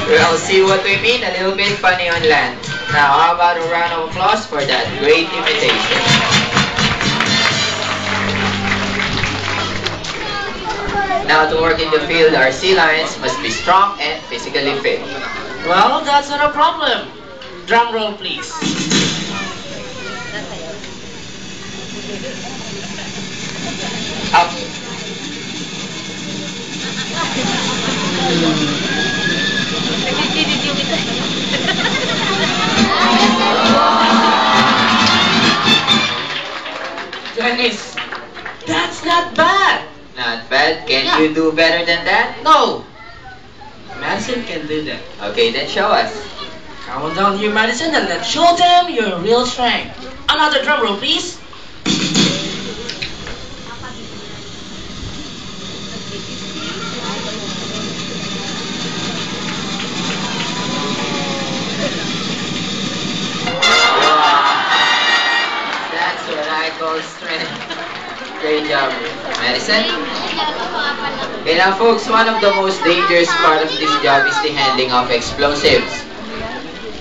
We'll see what we mean, a little bit funny on land. Now, how about a round of applause for that great imitation? Now, to work in the field, our sea lions must be strong and physically fit. Well, that's not a problem. Drum roll, please. Up. Dennis, that's not bad. Not bad. Can you do better than that? No. Madison can do that. Okay, then show us. Come on down here, Madison, and let's show them your real strength. Another drum roll, please. That's what I call strength. Great job, Madison. Okay, now folks, one of the most dangerous part of this job is the handling of explosives.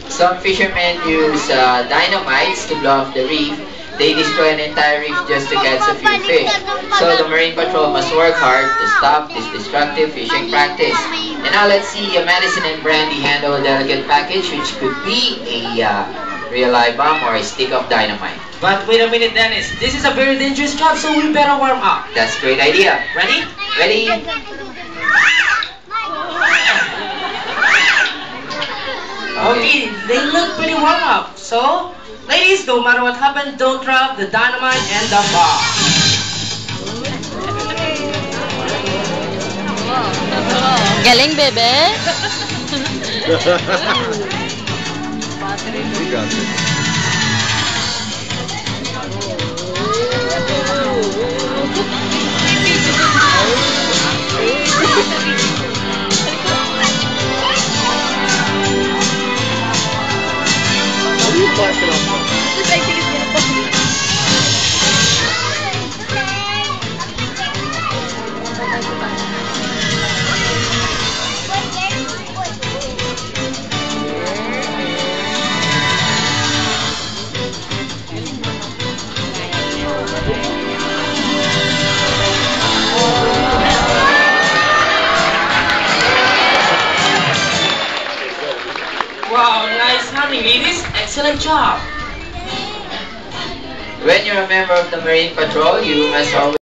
Some fishermen use dynamites to blow off the reef. They destroy an entire reef just to catch a few fish. So the Marine Patrol must work hard to stop this destructive fishing practice. And now let's see Madison and Brandy handle a delicate package, which could be a real live bomb or a stick of dynamite. But wait a minute, Dennis. This is a very dangerous job, so we better warm up. That's a great idea. Ready? Ready? Okay, they look pretty warm up. So, ladies, no matter what happens, don't drop the dynamite and the bomb. Galing, bebe. We got this. What are you blasting off for? Wow, nice hunting, ladies. Excellent job. When you're a member of the Marine Patrol, you must always